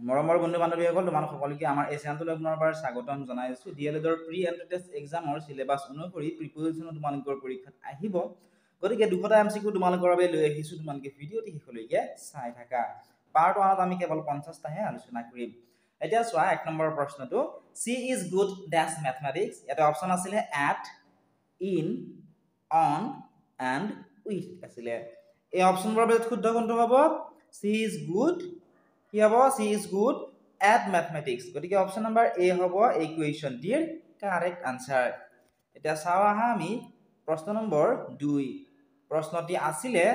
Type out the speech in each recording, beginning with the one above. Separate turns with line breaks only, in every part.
মৰমৰ বন্ধু বান্ধৱীসকল তোমালোক সকলোকে আমাৰ এই চেনেলটোলৈ পুনৰবাৰ স্বাগতম জনাইছো ডিএলএডৰ প্ৰি এন্ট্ৰি টেষ্ট এক্সামৰ সিলেবাস অনুসৰি প্ৰিপজিশন তোমালোকৰ পৰীক্ষাত আহিব গতিকে 200টা এমসিকিউ তোমালোকৰ বাবে লৈ আহিছো তোমালোকে ভিডিওটি শেষলৈকে চাই থাকা পাৰ্ট 1ত আমি কেৱল 50টাহে আলোচনা কৰিম এতিয়া চোৱা 1 নম্বৰ প্ৰশ্নটো she is good dash mathematics এটা অপচন আছিল at in on and with আছিল এই অপচনবোৰৰ ভিতৰত শুদ্ধ কোনটো হ'ব সি ইজ গুড কি হ'ব সি ইজ গুড এট ম্যাথমেটিক্স গতিকে অপচন নাম্বাৰ এ হ'ব এই কুৱেশ্যনটিৰ কাৰেক্ট আনসাৰ এটা চাও আহা আমি প্ৰশ্ন নম্বৰ 2 প্ৰশ্নটি আছিলে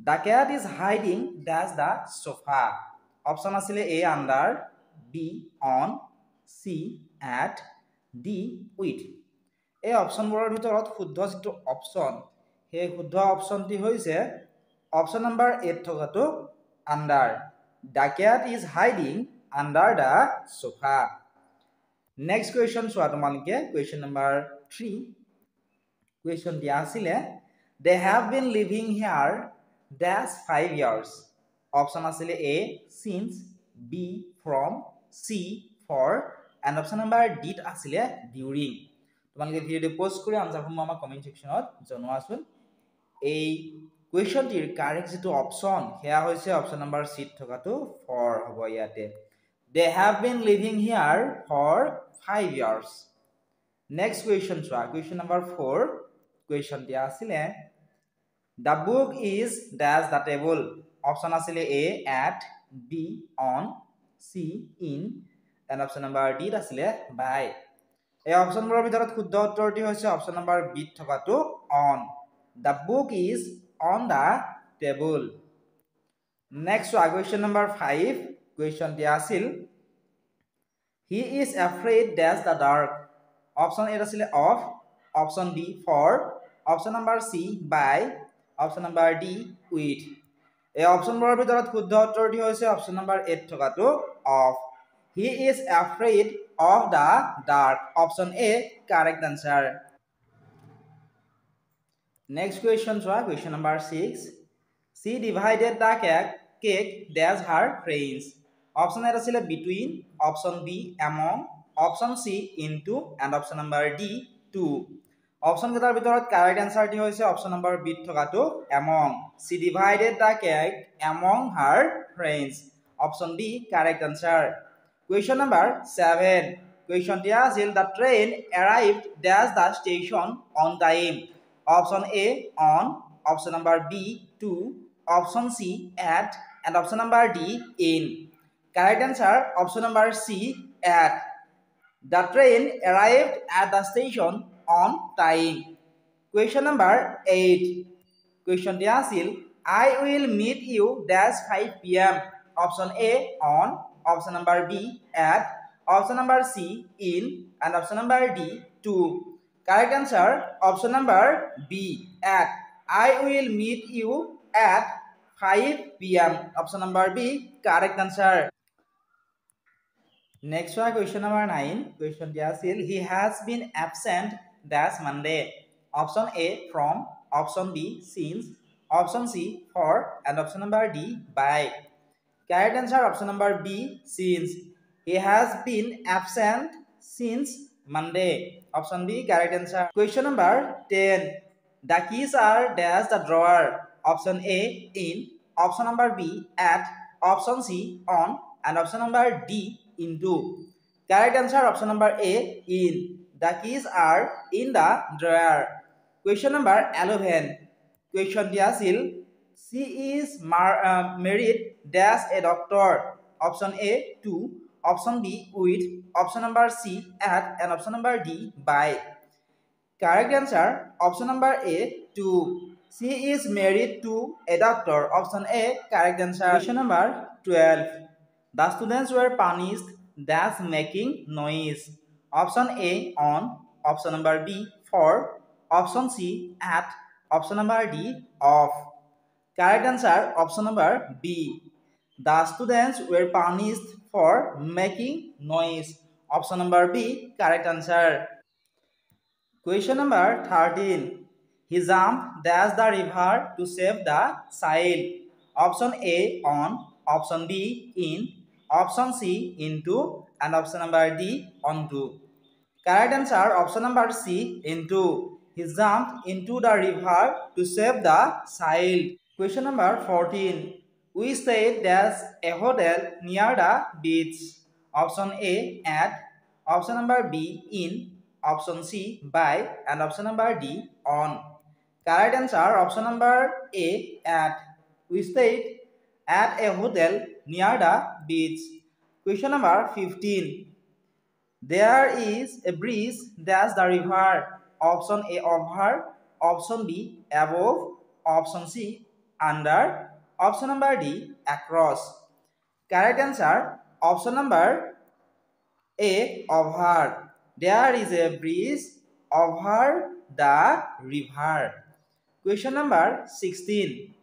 the cat is hiding dash the sofa অপচন আছিলে A under B on C at D with এই অপচনবোৰৰ ভিতৰত শুদ্ধ যেটো অপচন হে শুদ্ধ অপচনটি হৈছে অপচন নাম্বাৰ 8 থকাটো under the cat is hiding under the sofa next question so তোমালোকে question number 3 question দিয়া আছিলে they have been living here dash 5 years option asile a since b from c for and option number d asile during তোমালোকে ভিডিওটো post কৰি answer সমূহ আমাৰ comment সেকশনত জনোৱাচোন এই কুৱেশ্যনটিৰ correct যেটো অপচন হেয়া হৈছে অপচন নাম্বাৰ সি থকাটো ফৰ হ'ব ইয়াতে they have been living here for 5 years next question চোৱা question number 4 question দিয়া আছিলে the book is dash the table option asile a at b on c in and option number d asile by এই অপচনবোৰৰ ভিতৰত শুদ্ধ উত্তৰটি হৈছে option number B থকাটো on the book is on the table next question number 5 question dia asil he is afraid dash the dark option a asile of option b for option number c by option number d with এই অপচনবোৰৰ ভিতৰত শুদ্ধ উত্তৰটি হৈছে option number 8 থকাটো of he is afraid of the dark option a correct answer next question so question number 6 she divided the cake dash her friends option a asile between option b among option c into and option number d to option ketar bitorat correct answer ti hoise option number b thokatu among she divided the cake among her friends option b correct answer question number 7 question dia asil the train arrived dash the station on time option a on option number b to option c at and option number d in correct answer option number c at the train arrived at the station on time question number 8 question dia asil I will meet you dash 5 p.m. option a on option number b at option number c in and option number d to correct answer option number b at I will meet you at 5 p.m. option number b correct answer next one question number 9 question dia asil he has been absent dash Monday option a from option b since option c for and option number d by correct answer option number b since he has been absent since Monday option b correct answer question number 10 the keys are dash the drawer option a in option number b at option c on and option number d into correct answer option number a in the keys are in the drawer question number 11 question dia asil she is married dash a doctor option a to option b with option number c at and option number d by correct answer option number a to she is married to a doctor option a correct answer question number 12 the students were punished dash making noise option a on option number b for option c at option number d off correct answer option number b the students were punished for making noise option number b correct answer question number 13 he jumped dash the river to save the child option a on option B in, option C into, and option number D onto. Correct answer option number C into. He jumped into the river to save the child. Question number 14. We stayed at a hotel near the beach. Option A at, option number B in, option C by, and option number D on. Correct answer option number A at. We stayed at a hotel near the beach. Question number 15. There is a bridge that's the river. Option A over, option B above, option C under, option number D across. Correct answer option number A over. There is a bridge over the river. Question number 16.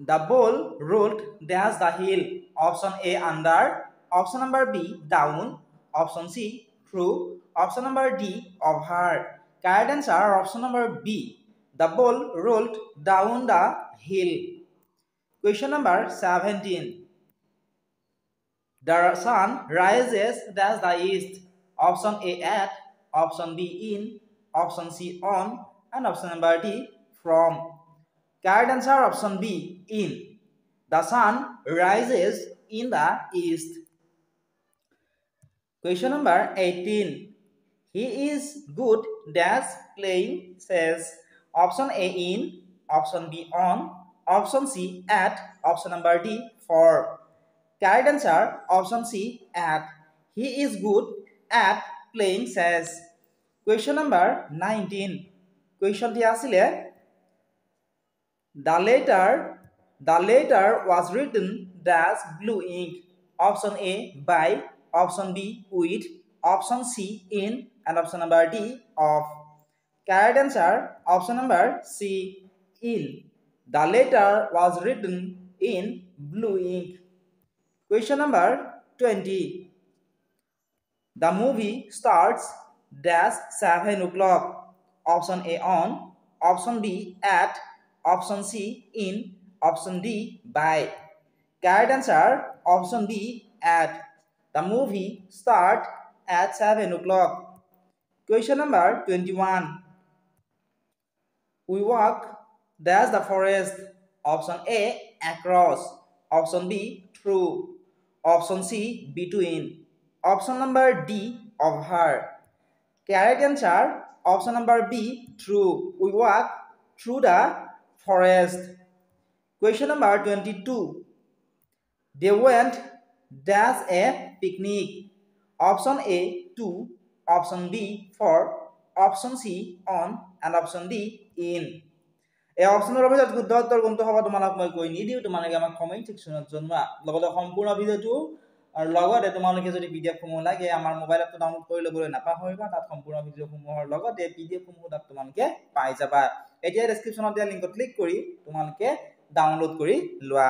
The ball rolled down the hill. Option A under, option number B down, option C through, option number D over. Correct answer option number B. The ball rolled down the hill. Question number 17. The sun rises that's the east. Option A at, option B in, option C on, and option number D from. Correct answer option B in. The sun rises in the east. Question number 18. He is good dash playing chess. Option A in, option B on, option C at, option number D for. Correct answer option C at. He is good at playing chess. Question number 19. Question ti asile the letter was written dash blue ink. Option A by, option B with, option C in, and option number D off. Correct answer option number C in. The letter was written in blue ink. Question number 20. The movie starts dash 7 o'clock. Option A on, option B at, option C in, option D by. Correct answer option B at. The movie start at 7 o'clock. Question number 21. We walk dash the forest. Option A across, option B through, option C between, option number D over. Correct answer option number B through. We walk through the forest. Question number 22. They went dash a picnic. Option A to, option B for, option C on, and option D in. এই অপশনৰ ভিতৰত শুদ্ধ উত্তৰ কোনটো হ'ব তোমালোক মই কৈ নিদিও, তোমালোকে আমাক কমেন্ট সেকশনত জনোৱা। লগতে সম্পূৰ্ণ ভিডিওটো আৰু লগতে তোমালোকে যদি পিডিএফ সমূহ লাগে আমাৰ মোবাইল এপটো ডাউনলোড কৰি ল'বলৈ নাপাহৰিবা। তাত সম্পূৰ্ণ ভিডিও সমূহৰ লগতে পিডিএফ সমূহ তাত তোমালোকে পাই যাবা। এতিয়া ডেসক্ৰিপচনত দিয়া লিংকত ক্লিক কৰি তোমালোকে ডাউনলোড কৰি লোৱা।